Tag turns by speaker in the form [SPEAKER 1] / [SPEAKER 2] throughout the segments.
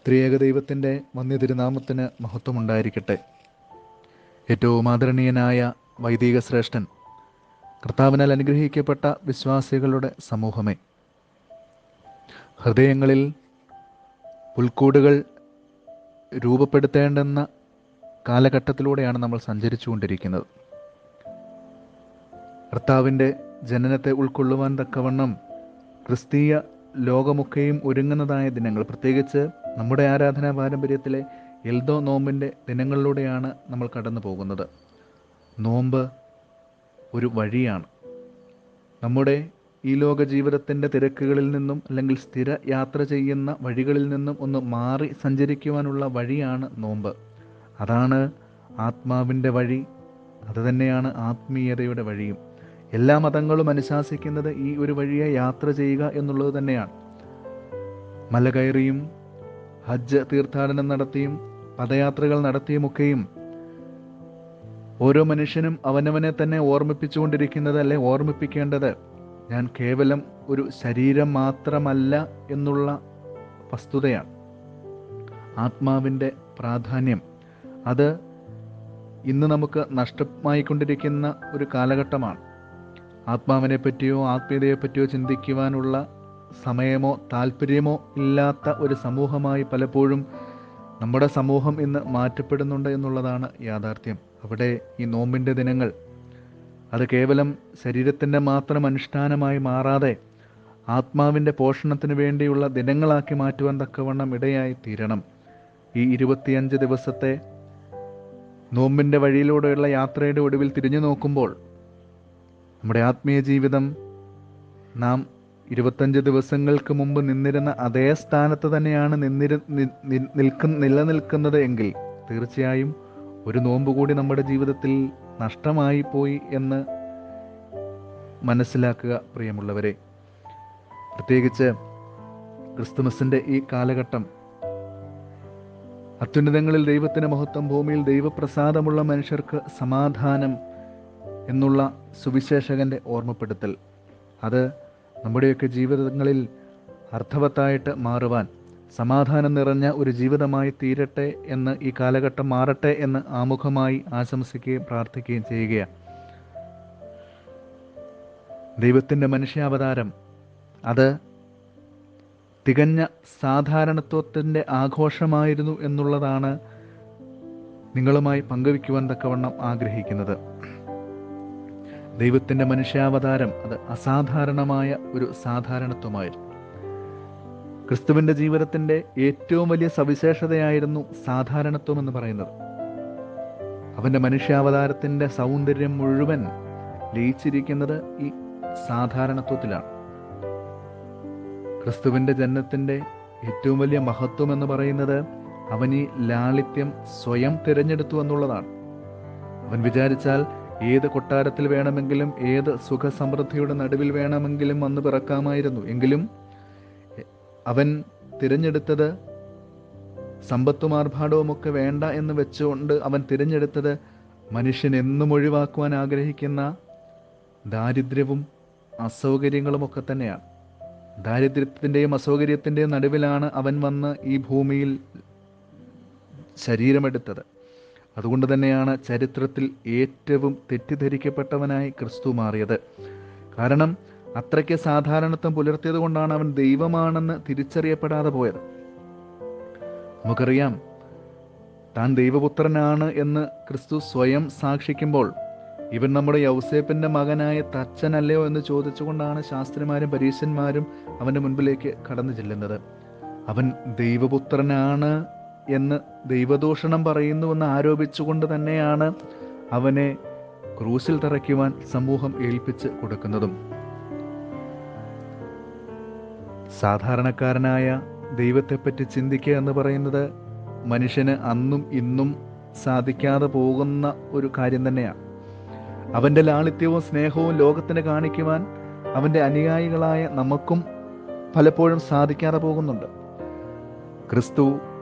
[SPEAKER 1] ത്രിയേക ദൈവത്തിൻ്റെ വന്യ തിരുനാമത്തിന് മഹത്വമുണ്ടായിരിക്കട്ടെ. ഏറ്റവും ആദരണീയനായ വൈദിക ശ്രേഷ്ഠൻ, കർത്താവിനാൽ അനുഗ്രഹിക്കപ്പെട്ട വിശ്വാസികളുടെ സമൂഹമേ, ഹൃദയങ്ങളിൽ പുൽക്കൂടുകൾ രൂപപ്പെടുത്തേണ്ടെന്ന കാലഘട്ടത്തിലൂടെയാണ് നമ്മൾ സഞ്ചരിച്ചുകൊണ്ടിരിക്കുന്നത്. കർത്താവിൻ്റെ ജനനത്തെ ഉൾക്കൊള്ളുവാൻ തക്കവണ്ണം ക്രിസ്തീയ ലോകമൊക്കെയും ഒരുങ്ങുന്നതായ ദിനങ്ങൾ, പ്രത്യേകിച്ച് നമ്മുടെ ആരാധനാ പാരമ്പര്യത്തിലെ എൽദോ നോമ്പിൻ്റെ ദിനങ്ങളിലൂടെയാണ് നമ്മൾ കടന്നു പോകുന്നത്. നോമ്പ് ഒരു വഴിയാണ്. നമ്മുടെ ഈ ലോക ജീവിതത്തിൻ്റെ തിരക്കുകളിൽ നിന്നും അല്ലെങ്കിൽ സ്ഥിര യാത്ര ചെയ്യുന്ന വഴികളിൽ നിന്നും ഒന്ന് മാറി സഞ്ചരിക്കുവാനുള്ള വഴിയാണ് നോമ്പ്. അതാണ് ആത്മാവിൻ്റെ വഴി, അതുതന്നെയാണ് ആത്മീയതയുടെ വഴിയും. എല്ലാ മതങ്ങളും അനുശാസിക്കുന്നത് ഈ ഒരു വഴിയെ യാത്ര ചെയ്യുക എന്നുള്ളത് തന്നെയാണ്. മല കയറിയും ഹജ്ജ് തീർത്ഥാടനം നടത്തിയും പദയാത്രകൾ നടത്തിയുമൊക്കെയും ഓരോ മനുഷ്യനും അവനവനെ തന്നെ ഓർമ്മിപ്പിച്ചുകൊണ്ടിരിക്കുന്നത്, അല്ലെ ഓർമ്മിപ്പിക്കേണ്ടത്, ഞാൻ കേവലം ഒരു ശരീരം മാത്രമല്ല എന്നുള്ള വസ്തുതയാണ്. ആത്മാവിൻ്റെ പ്രാധാന്യം അത് ഇന്ന് നമുക്ക് നഷ്ടമായിക്കൊണ്ടിരിക്കുന്ന ഒരു കാലഘട്ടമാണ്. ആത്മാവിനെ പറ്റിയോ ആത്മീയതയെപ്പറ്റിയോ ചിന്തിക്കുവാനുള്ള സമയമോ താല്പര്യമോ ഇല്ലാത്ത ഒരു സമൂഹമായി പലപ്പോഴും നമ്മുടെ സമൂഹം ഇന്ന് മാറ്റപ്പെടുന്നുണ്ട് എന്നുള്ളതാണ് യാഥാർത്ഥ്യം. അവിടെ ഈ നോമ്പിൻ്റെ ദിനങ്ങൾ അത് കേവലം ശരീരത്തിൻ്റെ മാത്രം അനുഷ്ഠാനമായി മാറാതെ ആത്മാവിൻ്റെ പോഷണത്തിന് വേണ്ടിയുള്ള ദിനങ്ങളാക്കി മാറ്റുവാൻ തക്കവണ്ണം ഇടയായി തീരണം. ഈ 25 ദിവസത്തെ നോമ്പിൻ്റെ വഴിയിലൂടെയുള്ള യാത്രയുടെ ഒടുവിൽ തിരിഞ്ഞു നോക്കുമ്പോൾ നമ്മുടെ ആത്മീയ ജീവിതം നാം 25 ദിവസങ്ങൾക്ക് മുമ്പ് നിന്നിരുന്ന അതേ സ്ഥാനത്ത് തന്നെയാണ് നിലനിൽക്കുന്നത് എങ്കിൽ തീർച്ചയായും ഒരു നോമ്പ് കൂടി നമ്മുടെ ജീവിതത്തിൽ നഷ്ടമായി പോയി എന്ന് മനസ്സിലാക്കുക പ്രിയമുള്ളവരെ. പ്രത്യേകിച്ച് ക്രിസ്തുമസിൻ്റെ ഈ കാലഘട്ടം, അത്യുന്നതങ്ങളിൽ ദൈവത്തിന് മഹത്വം, ഭൂമിയിൽ ദൈവപ്രസാദമുള്ള മനുഷ്യർക്ക് സമാധാനം എന്നുള്ള സുവിശേഷകൻ്റെ ഓർമ്മപ്പെടുത്തൽ, അത് നമ്മുടെയൊക്കെ ജീവിതങ്ങളിൽ അർത്ഥവത്തായിട്ട് മാറുവാൻ, സമാധാനം നിറഞ്ഞ ഒരു ജീവിതമായി തീരട്ടെ എന്ന്, ഈ കാലഘട്ടം മാറട്ടെ എന്ന് ആമുഖമായി ആശംസിക്കുകയും പ്രാർത്ഥിക്കുകയും ചെയ്യുകയാണ്. ദൈവത്തിൻ്റെ മനുഷ്യാവതാരം അത് തികഞ്ഞ സാധാരണത്വത്തിൻ്റെ ആഘോഷമായിരുന്നു എന്നുള്ളതാണ് നിങ്ങളുമായി പങ്കുവയ്ക്കുവാൻ തക്കവണ്ണം ആഗ്രഹിക്കുന്നത്. ദൈവത്തിൻ്റെ മനുഷ്യാവതാരം അത് അസാധാരണമായ ഒരു സാധാരണത്വമായിരുന്നു. ക്രിസ്തുവിൻ്റെ ജീവിതത്തിൻ്റെ ഏറ്റവും വലിയ സവിശേഷതയായിരുന്നു സാധാരണത്വം എന്ന് പറയുന്നത്. അവൻ്റെ മനുഷ്യാവതാരത്തിൻ്റെ സൗന്ദര്യം മുഴുവൻ ലയിച്ചിരിക്കുന്നത് ഈ സാധാരണത്വത്തിലാണ്. ക്രിസ്തുവിൻ്റെ ജനനത്തിൻ്റെ ഏറ്റവും വലിയ മഹത്വം എന്ന് പറയുന്നത് അവൻ ഈ ലാളിത്യം സ്വയം തിരഞ്ഞെടുത്തു എന്നുള്ളതാണ്. അവൻ വിചാരിച്ചാൽ ഏത് കൊട്ടാരത്തിൽ വേണമെങ്കിലും ഏത് സുഖസമൃദ്ധിയുടെ നടുവിൽ വേണമെങ്കിലും വന്ന് പിറക്കാമായിരുന്നു. എങ്കിലും അവൻ തിരഞ്ഞെടുത്തത് സമ്പത്തും ആർഭാടവുമൊക്കെ വേണ്ട എന്ന് വെച്ചുകൊണ്ട് അവൻ തിരഞ്ഞെടുത്തത് മനുഷ്യൻ എന്നും ഒഴിവാക്കുവാൻ ആഗ്രഹിക്കുന്ന ദാരിദ്ര്യവും അസൗകര്യങ്ങളുമൊക്കെ തന്നെയാണ്. ദാരിദ്ര്യത്തിൻ്റെയും അസൗകര്യത്തിൻ്റെയും നടുവിലാണ് അവൻ വന്ന് ഈ ഭൂമിയിൽ ശരീരമെടുത്തത്. അതുകൊണ്ട് തന്നെയാണ് ചരിത്രത്തിൽ ഏറ്റവും തെറ്റിദ്ധരിക്കപ്പെട്ടവനായി ക്രിസ്തു മാറിയത്. കാരണം അത്രയ്ക്ക് സാധാരണത്വം പുലർത്തിയത് കൊണ്ടാണ് അവൻ ദൈവമാണെന്ന് തിരിച്ചറിയപ്പെടാതെ പോയത്. നമുക്കറിയാം, താൻ ദൈവപുത്രനാണ് എന്ന് ക്രിസ്തു സ്വയം സാക്ഷിക്കുമ്പോൾ ഇവൻ നമ്മുടെ യൗസേപ്പിൻ്റെ മകനായ തച്ചനല്ലയോ എന്ന് ചോദിച്ചുകൊണ്ടാണ് ശാസ്ത്രിമാരും പരീശന്മാരും അവൻ്റെ മുൻപിലേക്ക് കടന്നു ചെല്ലുന്നത്. അവൻ ദൈവപുത്രനാണ് എന്ന് ദൈവദൂഷണം പറയുന്നുവെന്ന് ആരോപിച്ചുകൊണ്ട് തന്നെയാണ് അവനെ ക്രൂശിൽ തറയ്ക്കുവാൻ സമൂഹം ഏൽപ്പിച്ച് കൊടുക്കുന്നതും. സാധാരണക്കാരനായ ദൈവത്തെപ്പറ്റി ചിന്തിക്കുക എന്ന് പറയുന്നത് മനുഷ്യന് അന്നും ഇന്നും സാധിക്കാതെ പോകുന്ന ഒരു കാര്യം തന്നെയാണ്. അവൻ്റെ ലാളിത്യവും സ്നേഹവും ലോകത്തിന് കാണിക്കുവാൻ അവൻ്റെ അനുയായികളായ നമുക്കും പലപ്പോഴും സാധിക്കാതെ പോകുന്നുണ്ട്. ക്രിസ്തു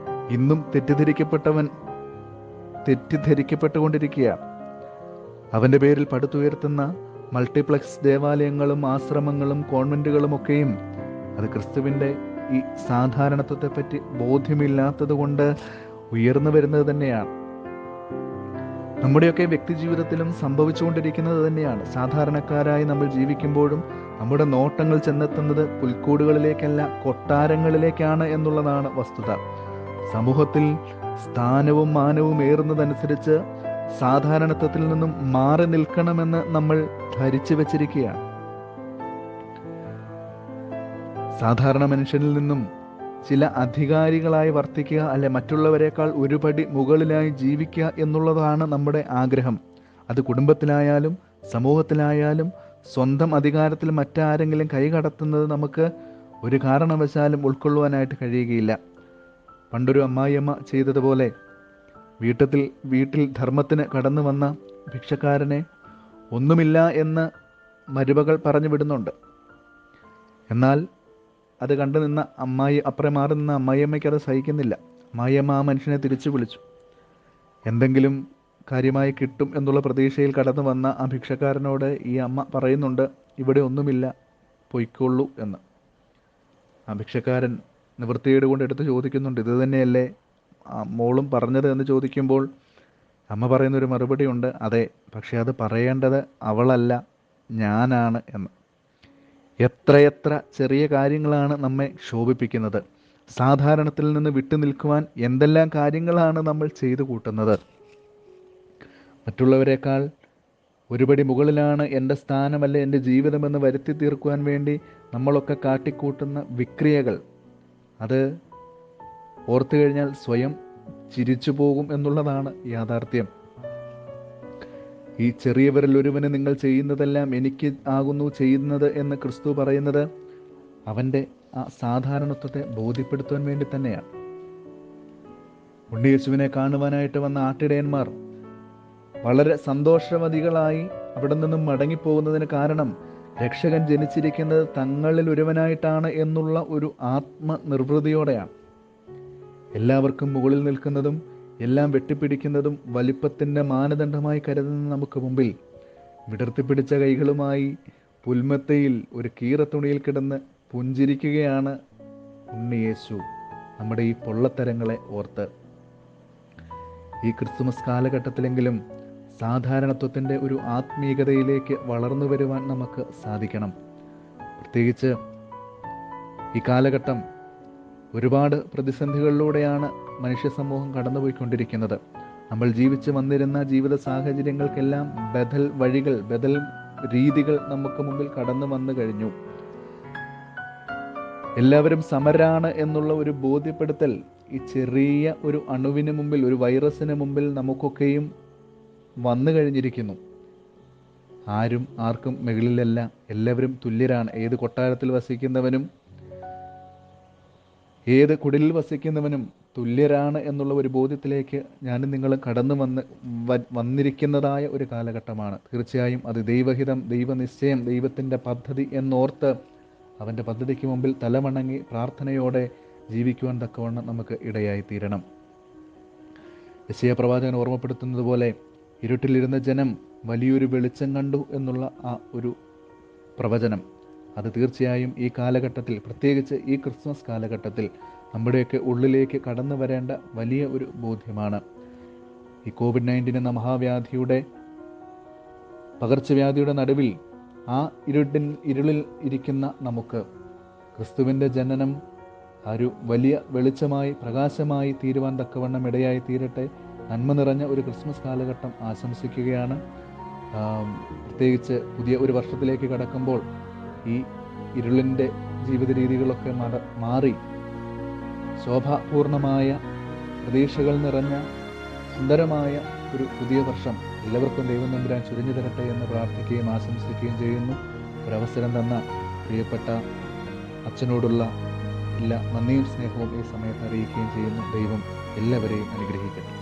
[SPEAKER 1] ഇന്നും തെറ്റിദ്ധരിക്കപ്പെട്ടുകൊണ്ടിരിക്കുകയാണ്. അവൻ്റെ പേരിൽ പടുത്തുയർത്തുന്ന മൾട്ടിപ്ലക്സ് ദേവാലയങ്ങളും ആശ്രമങ്ങളും കോൺവെൻറ്റുകളും ഒക്കെയും അത് ക്രിസ്തുവിൻ്റെ ഈ സാധാരണത്വത്തെപ്പറ്റി ബോധ്യമില്ലാത്തത് കൊണ്ട് ഉയർന്നു വരുന്നത് തന്നെയാണ്. നമ്മുടെയൊക്കെ വ്യക്തി ജീവിതത്തിലും സംഭവിച്ചുകൊണ്ടിരിക്കുന്നത് തന്നെയാണ്. സാധാരണക്കാരായി നമ്മൾ ജീവിക്കുമ്പോഴും നമ്മുടെ നോട്ടങ്ങൾ ചെന്നെത്തുന്നത് പുൽക്കൂടുകളിലേക്കല്ല, കൊട്ടാരങ്ങളിലേക്കാണ് എന്നുള്ളതാണ് വസ്തുത. സമൂഹത്തിൽ സ്ഥാനവും മാനവും ഏറുന്നതനുസരിച്ച് സാധാരണത്വത്തിൽ നിന്നും മാറി നിൽക്കണമെന്ന് നമ്മൾ ധരിച്ചു വച്ചിരിക്കുകയാണ്. സാധാരണ മനുഷ്യനിൽ നിന്നും ചില അധികാരികളായി വർത്തിക്കുക, അല്ലെ മറ്റുള്ളവരെക്കാൾ ഒരുപടി മുകളിലായി ജീവിക്കുക എന്നുള്ളതാണ് നമ്മുടെ ആഗ്രഹം. അത് കുടുംബത്തിലായാലും സമൂഹത്തിലായാലും സ്വന്തം അധികാരത്തിൽ മറ്റാരെങ്കിലും കൈകടത്തുന്നത് നമുക്ക് ഒരു കാരണവശാലും ഉൾക്കൊള്ളുവാനായിട്ട് കഴിയുകയില്ല. പണ്ടൊരു അമ്മായിയമ്മ ചെയ്തതുപോലെ വീട്ടിൽ ധർമ്മത്തിന് കടന്നു വന്ന ഭിക്ഷക്കാരനെ ഒന്നുമില്ല എന്ന് മരുമകൾ പറഞ്ഞു വിടുന്നുണ്ട്. എന്നാൽ അത് കണ്ടു നിന്ന അപ്പുറം മാറി നിന്ന അമ്മായിയമ്മയ്ക്ക് അത് സഹിക്കുന്നില്ല. അമ്മായിയമ്മ ആ മനുഷ്യനെ തിരിച്ചു വിളിച്ചു. എന്തെങ്കിലും കാര്യമായി കിട്ടും എന്നുള്ള പ്രതീക്ഷയിൽ കടന്നു വന്ന ആ ഭിക്ഷക്കാരനോട് ഈ അമ്മ പറയുന്നുണ്ട്, ഇവിടെ ഒന്നുമില്ല, പൊയ്ക്കൊള്ളൂ എന്ന്. ആ ഭിക്ഷക്കാരൻ നിവൃത്തിയേട് കൊണ്ട് എടുത്ത് ചോദിക്കുന്നുണ്ട്, ഇത് തന്നെയല്ലേ മോളും പറഞ്ഞത് എന്ന് ചോദിക്കുമ്പോൾ അമ്മ പറയുന്നൊരു മറുപടി ഉണ്ട്, അതെ, പക്ഷെ അത് പറയേണ്ടത് അവളല്ല, ഞാനാണ് എന്ന്. എത്രയെത്ര ചെറിയ കാര്യങ്ങളാണ് നമ്മെ ശോഭിപ്പിക്കുന്നത്. സാധാരണത്തിൽ നിന്ന് വിട്ടു നിൽക്കുവാൻ എന്തെല്ലാം കാര്യങ്ങളാണ് നമ്മൾ ചെയ്തു കൂട്ടുന്നത്. മറ്റുള്ളവരെക്കാൾ ഒരുപടി മുകളിലാണ് എൻ്റെ സ്ഥാനമല്ല എൻ്റെ ജീവിതമെന്ന് വരുത്തി തീർക്കുവാൻ വേണ്ടി നമ്മളൊക്കെ കാട്ടിക്കൂട്ടുന്ന വിക്രിയകൾ, അത് ഓർത്തു കഴിഞ്ഞാൽ സ്വയം ചിരിച്ചു പോകും എന്നുള്ളതാണ് യാഥാർത്ഥ്യം. ഈ ചെറിയവരിൽ ഒരുവന് നിങ്ങൾ ചെയ്യുന്നതെല്ലാം എനിക്ക് ആകുന്നു ചെയ്യുന്നത് എന്ന് ക്രിസ്തു പറയുന്നത് അവൻ്റെ ആ സാധാരണത്വത്തെ ബോധ്യപ്പെടുത്തുവാൻ വേണ്ടി തന്നെയാണ്. ഉണ്ണിയേശുവിനെ കാണുവാനായിട്ട് വന്ന ആട്ടിടയന്മാർ വളരെ സന്തോഷവതികളായി അവിടെ നിന്നും മടങ്ങിപ്പോകുന്നതിന് കാരണം രക്ഷകൻ ജനിച്ചിരിക്കുന്നത് തങ്ങളിൽ ഒരുവനായിട്ടാണ് എന്നുള്ള ഒരു ആത്മനിർവൃതിയോടെയാണ്. എല്ലാവർക്കും മുകളിൽ നിൽക്കുന്നതും എല്ലാം വെട്ടിപ്പിടിക്കുന്നതും വലിപ്പത്തിൻ്റെ മാനദണ്ഡമായി കരുതുന്ന നമുക്ക് മുമ്പിൽ വിടർത്തിപ്പിടിച്ച കൈകളുമായി പുൽമത്തയിൽ ഒരു കീറത്തുണിയിൽ കിടന്ന് പുഞ്ചിരിക്കുകയാണ് ഉണ്ണിയേശു. നമ്മുടെ ഈ പൊള്ളത്തരങ്ങളെ ഓർത്ത് ഈ ക്രിസ്തുമസ് കാലഘട്ടത്തിലെങ്കിലും സാധാരണത്വത്തിൻ്റെ ഒരു ആത്മീയതയിലേക്ക് വളർന്നു വരുവാൻ നമുക്ക് സാധിക്കണം. പ്രത്യേകിച്ച് ഈ കാലഘട്ടം ഒരുപാട് പ്രതിസന്ധികളിലൂടെയാണ് മനുഷ്യ സമൂഹം കടന്നുപോയിക്കൊണ്ടിരിക്കുന്നത്. നമ്മൾ ജീവിച്ചു വന്നിരുന്ന ജീവിത സാഹചര്യങ്ങൾക്കെല്ലാം ബദൽ വഴികൾ, ബദൽ രീതികൾ നമുക്ക് മുമ്പിൽ കടന്നു വന്നു കഴിഞ്ഞു. എല്ലാവരും സമരാണ് എന്നുള്ള ഒരു ബോധ്യപ്പെടുത്തൽ ഈ ചെറിയ ഒരു അണുവിന് മുമ്പിൽ, ഒരു വൈറസിന് മുമ്പിൽ നമുക്കൊക്കെയും വന്നു കഴിഞ്ഞിരിക്കുന്നു. ആരും ആർക്കും മുകളിലല്ല, എല്ലാവരും തുല്യരാണ്. ഏത് കൊട്ടാരത്തിൽ വസിക്കുന്നവനും ഏത് കുടിലിൽ വസിക്കുന്നവനും തുല്യരാണ് എന്നുള്ള ഒരു ബോധ്യത്തിലേക്ക് ഞാനും നിങ്ങളും കടന്നു വന്നിരിക്കുന്നതായ ഒരു കാലഘട്ടമാണ്. തീർച്ചയായും അത് ദൈവഹിതം, ദൈവനിശ്ചയം, ദൈവത്തിൻ്റെ പദ്ധതി എന്നോർത്ത് അവൻ്റെ പദ്ധതിക്ക് മുമ്പിൽ തലവണങ്ങി പ്രാർത്ഥനയോടെ ജീവിക്കുവാൻ തക്കവണ്ണം നമുക്ക് ഇടയായി തീരണം. യെശയ്യാ പ്രവാചകൻ ഓർമ്മപ്പെടുത്തുന്നത് പോലെ ഇരുട്ടിലിരുന്ന ജനം വലിയൊരു വെളിച്ചം കണ്ടു എന്നുള്ള ആ ഒരു പ്രവചനം, അത് തീർച്ചയായും ഈ കാലഘട്ടത്തിൽ, പ്രത്യേകിച്ച് ഈ ക്രിസ്മസ് കാലഘട്ടത്തിൽ നമ്മുടെയൊക്കെ ഉള്ളിലേക്ക് കടന്നു വരേണ്ട വലിയ ഒരു ബോധ്യമാണ്. ഈ കോവിഡ്-19 എന്ന മഹാവ്യാധിയുടെ, പകർച്ചവ്യാധിയുടെ നടുവിൽ ആ ഇരുളിൽ ഇരിക്കുന്ന നമുക്ക് ക്രിസ്തുവിൻ്റെ ജനനം ഒരു വലിയ വെളിച്ചമായി, പ്രകാശമായി തീരുവാൻ തക്കവണ്ണം ഇടയായി തീരട്ടെ. നന്മ നിറഞ്ഞ ഒരു ക്രിസ്മസ് കാലഘട്ടം ആശംസിക്കുകയാണ്. പ്രത്യേകിച്ച് പുതിയ ഒരു വർഷത്തിലേക്ക് കടക്കുമ്പോൾ ഈ ഇരുളിൻ്റെ ജീവിത രീതികളൊക്കെ മാറി ശോഭാപൂർണമായ പ്രതീക്ഷകൾ നിറഞ്ഞ സുന്ദരമായ ഒരു പുതിയ വർഷം എല്ലാവർക്കും ദൈവം തമ്പുരാൻ ചുരിഞ്ഞു തരട്ടെ എന്ന് പ്രാർത്ഥിക്കുകയും ആശംസിക്കുകയും ചെയ്യുന്നു. ഒരവസരം തന്ന പ്രിയപ്പെട്ട അച്ഛനോടുള്ള എല്ലാ നന്ദിയും സ്നേഹവും ഈ സമയത്ത് അറിയിക്കുകയും ചെയ്യുന്നു. ദൈവം എല്ലാവരെയും അനുഗ്രഹിക്കട്ടെ.